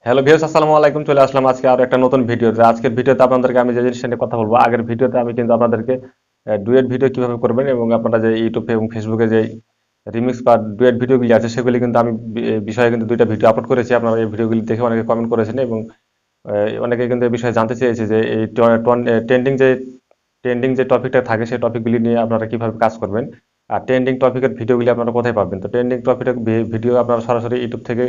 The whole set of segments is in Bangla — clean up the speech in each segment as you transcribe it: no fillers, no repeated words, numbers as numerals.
হ্যালো ভিউয়ার্স, আসসালামু আলাইকুম। চলে আসলাম আজকে আরো একটা নতুন ভিডিওতে। আজকের ভিডিওতে আপনাদেরকে আমি যে জিনিসটা নিয়ে কথা বলবো, আগের ভিডিওতে আমি কিন্তু আপনাদেরকে ডুয়েট ভিডিও কিভাবে করবেন এবং আপনারা যে ইউটিউব এবং ফেসবুকে যে রিমিক্স বা ডুয়েট ভিডিওগুলি আছে সেগুলি কিন্তু আমি বিষয়ে কিন্তু দুইটা ভিডিও আপলোড করেছি। আপনারা এই ভিডিওগুলি দেখে অনেকে কমেন্ট করেছেন এবং অনেকে কিন্তু এই বিষয়ে জানতে চেয়েছে যে এই ট্রেন্ডিং যে টপিকটা থাকে সেই টপিকগুলি নিয়ে আপনারা কিভাবে কাজ করবেন, আর ট্রেন্ডিং টপিকের ভিডিওগুলি আপনারা কোথায় পাবেন। তো ট্রেন্ডিং টপিকের ভিডিও আপনারা সরাসরি ইউটিউব থেকে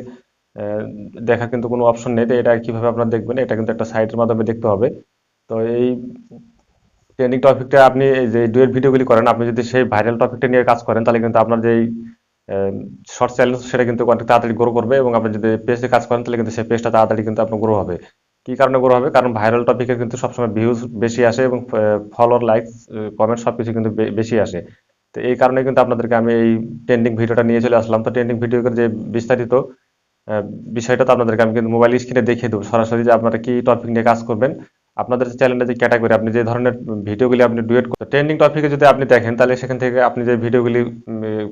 আহ, দেখার কিন্তু কোনো অপশন নেই। তো এটা কিভাবে আপনারা দেখবেন, এটা কিন্তু একটা সাইটের মাধ্যমে দেখতে হবে। তো এই ট্রেন্ডিং টপিকটা আপনি এই যে ডুয়েট ভিডিওগুলি করেন, আপনি যদি সেই ভাইরাল টপিকটা নিয়ে কাজ করেন তাহলে কিন্তু আপনার যেই শর্ট চ্যানেল সেটা কিন্তু অনেক তাড়াতাড়ি গ্রো করবে, এবং আপনি যদি পেজে কাজ করেন তাহলে কিন্তু সেই পেজটা তাড়াতাড়ি কিন্তু আপনার গ্রো হবে। কি কারণে গ্রো হবে? কারণ ভাইরাল টপিকে কিন্তু সবসময় ভিউজ বেশি আসে এবং ফলোয়ার, লাইকস, কমেন্ট সবকিছু কিন্তু বেশি আসে। তো এই কারণে কিন্তু আপনাদেরকে আমি এই ট্রেন্ডিং ভিডিওটা নিয়ে চলে আসলাম। তো ট্রেন্ডিং ভিডিওর যে বিস্তারিত আহ, বিষয়টা তো আপনাদেরকে আমি কিন্তু মোবাইল স্ক্রিনে দেখিয়ে দেবো সরাসরি যে আপনারা কি টপিক নিয়ে কাজ করবেন। আপনাদের চ্যানেলের যে ক্যাটাগরি, আপনি যে ধরনের ভিডিওগুলি আপনি ডুয়েট ট্রেন্ডিং টপিকে যদি আপনি দেখেন তাহলে সেখান থেকে আপনি যে ভিডিওগুলি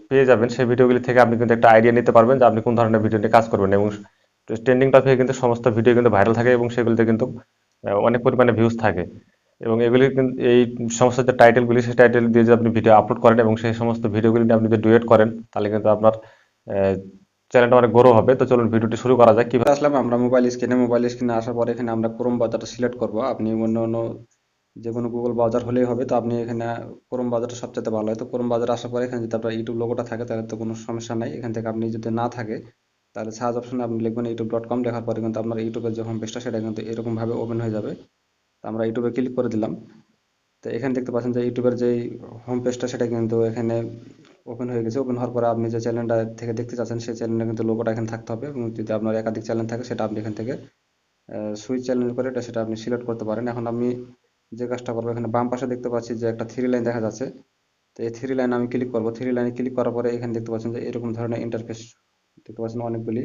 পেয়ে যাবেন, সেই ভিডিওগুলি থেকে আপনি কিন্তু একটা আইডিয়া নিতে পারবেন যে আপনি কোন ধরনের ভিডিও নিয়ে কাজ করবেন। এবং ট্রেন্ডিং টপিকে কিন্তু সমস্ত ভিডিও কিন্তু ভাইরাল থাকে এবং সেগুলিতে কিন্তু অনেক পরিমাণে ভিউজ থাকে। এবং এগুলি কিন্তু এই সমস্ত যে টাইটেলগুলি, সেই টাইটেল দিয়ে যদি আপনি ভিডিও আপলোড করেন এবং সেই সমস্ত ভিডিওগুলি নিয়ে আপনি যদি ডুয়েট করেন তাহলে কিন্তু আপনার চ্যানেলটা অনেক বড় হবে। তো চলুন ভিডিওটি শুরু করা যাক। কিভাবে আসলাম আমরা মোবাইল স্ক্রিনে আসার পরে এখানে আমরা ক্রোম ব্রাউজারটা সিলেক্ট করব। আপনি অন্য অন্য যে কোনো গুগল ব্রাউজার হলেই হবে। তো আপনি এখানে ক্রোম ব্রাউজারটা সবচেয়ে ভালো হয়। তো ক্রোম ব্রাউজার আসার পরে এখানে যদি আপনার ইউটিউব লোগোটা থাকে তাহলে তো কোনো সমস্যা নাই। এখান থেকে আপনি যদি না থাকে তাহলে সার্চ অপশনে আপনি লিখবেন youtube.com। লেখার পরে কিন্তু আপনার ইউটিউবের যে হোম পেজটা সেটা কিন্তু এরকম ভাবে ওপেন হয়ে যাবে। তো আমরা ইউটিউবে ক্লিক করে দিলাম। তো এখানে দেখতে পাচ্ছেন যে ইউটিউবের যে হোম পেজটা সেটা কিন্তু এখানে ওপেন হয়ে গেছে। ওপেন হওয়ার পরে আপনি যে চ্যানেলটা থেকে দেখতে চাচ্ছেন সেই চ্যানেলে কিন্তু লোগোটা এখানে থাকতে হবে, এবং যদি আপনার একাধিক চ্যানেল থাকে সেটা আপনি এখান থেকে সুইচ চ্যানেল করে এটা সেটা আপনি সিলেক্ট করতে পারেন। এখন আমি যে কাজটা করবো, এখানে বাম পাশে দেখতে পাচ্ছি যে একটা থ্রি লাইন দেখা যাচ্ছে। তো এই থ্রি লাইন আমি ক্লিক করবো। থ্রি লাইনে ক্লিক করার পরে এখানে দেখতে পাচ্ছেন যে এরকম ধরনের ইন্টারফেস দেখতে পাচ্ছেন অনেকগুলি।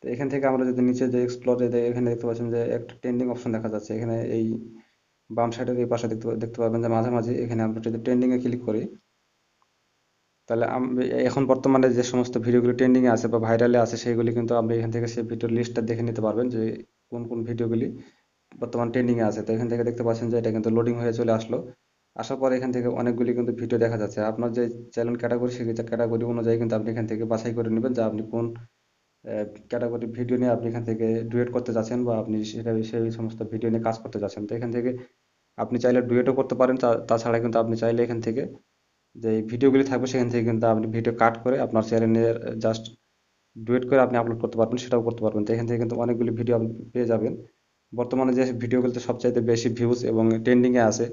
তো এখান থেকে আমরা যদি নিচে যে এক্সপ্লোরে দেই, এখানে দেখতে পাচ্ছেন যে একটা ট্রেন্ডিং অপশন দেখা যাচ্ছে। এখানে এই বাম সাইডের এই পাশে দেখতে পাবেন যে মাঝামাঝি এখানে আমরা যদি ট্রেন্ডিং এ ক্লিক করি তাহলে এখন বর্তমানে যে সমস্ত ভিডিওগুলো ট্রেন্ডিং এ আছে বা ভাইরালে আছে সেগুলি কিন্তু আপনি এখান থেকে সেই ভিডিওর লিস্টটা দেখে নিতে পারবেন যে কোন কোন ভিডিওগুলি বর্তমান ট্রেন্ডিং এ আছে। তো এখান থেকে দেখতে পাচ্ছেন যে এটা কিন্তু লোডিং হয়ে চলে আসলো। আসার পরে এখান থেকে অনেকগুলি কিন্তু ভিডিও দেখা যাচ্ছে। আপনার যে চ্যানেল ক্যাটাগরি, সেই ক্যাটাগরি অনুযায়ী কিন্তু আপনি এখান থেকে বাছাই করে নেবেন যে আপনি কোন ক্যাটাগরির ভিডিও নিয়ে আপনি এখান থেকে ডুয়েট করতে যাচ্ছেন, বা আপনি সেটা সেই সমস্ত ভিডিও নিয়ে কাজ করতে যাচ্ছেন। তো এখান থেকে আপনি চাইলে ডুয়েটও করতে পারেন। তাছাড়া কিন্তু আপনি চাইলে এখান থেকে যে ভিডিওগুলি থাকবে সেখান থেকে কিন্তু আপনি ভিডিও কাট করে আপনার চ্যানেলে জাস্ট ডুয়েট করে আপনি আপলোড করতে পারবেন, সেটাও করতে পারবেন। তো এখান থেকে কিন্তু অনেকগুলি ভিডিও আপনি পেয়ে যাবেন। বর্তমানে যে ভিডিওগুলোতে সবচাইতে বেশি ভিউজ এবং ট্রেন্ডিং এ আছে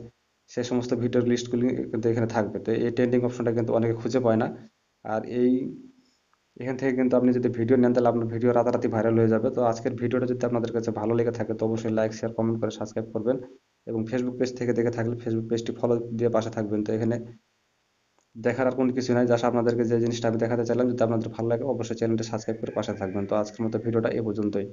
সে সমস্ত ভিডিওর লিস্টগুলি কিন্তু এখানে থাকবে। তো এই ট্রেন্ডিং অপশনটা কিন্তু অনেকে খুঁজে পায় না। আর এখান থেকে কিন্তু আপনি যদি ভিডিও নেন তাহলে আপনার ভিডিও রাতারাতি ভাইরাল হয়ে যাবে। তো আজকের ভিডিওটা যদি আপনাদের কাছে ভালো লেগে থাকে তো অবশ্যই লাইক, শেয়ার, কমেন্ট করে সাবস্ক্রাইব করবেন। এবং ফেসবুক পেজ থেকে দেখে থাকলে ফেসবুক পেজটি ফলো দিয়ে পাশে থাকবেন। তো এখানে দেখার আর কোনো কিছু নাই, জাস্ট আপনাদেরকে যে জিনিসটা আমি দেখাতে চাইলাম। যদি আপনাদের ভালো লাগে অবশ্যই চ্যানেলটি সাবস্ক্রাইব করে পাশে থাকবেন। তো আজকের মতো ভিডিওটা এ পর্যন্তই।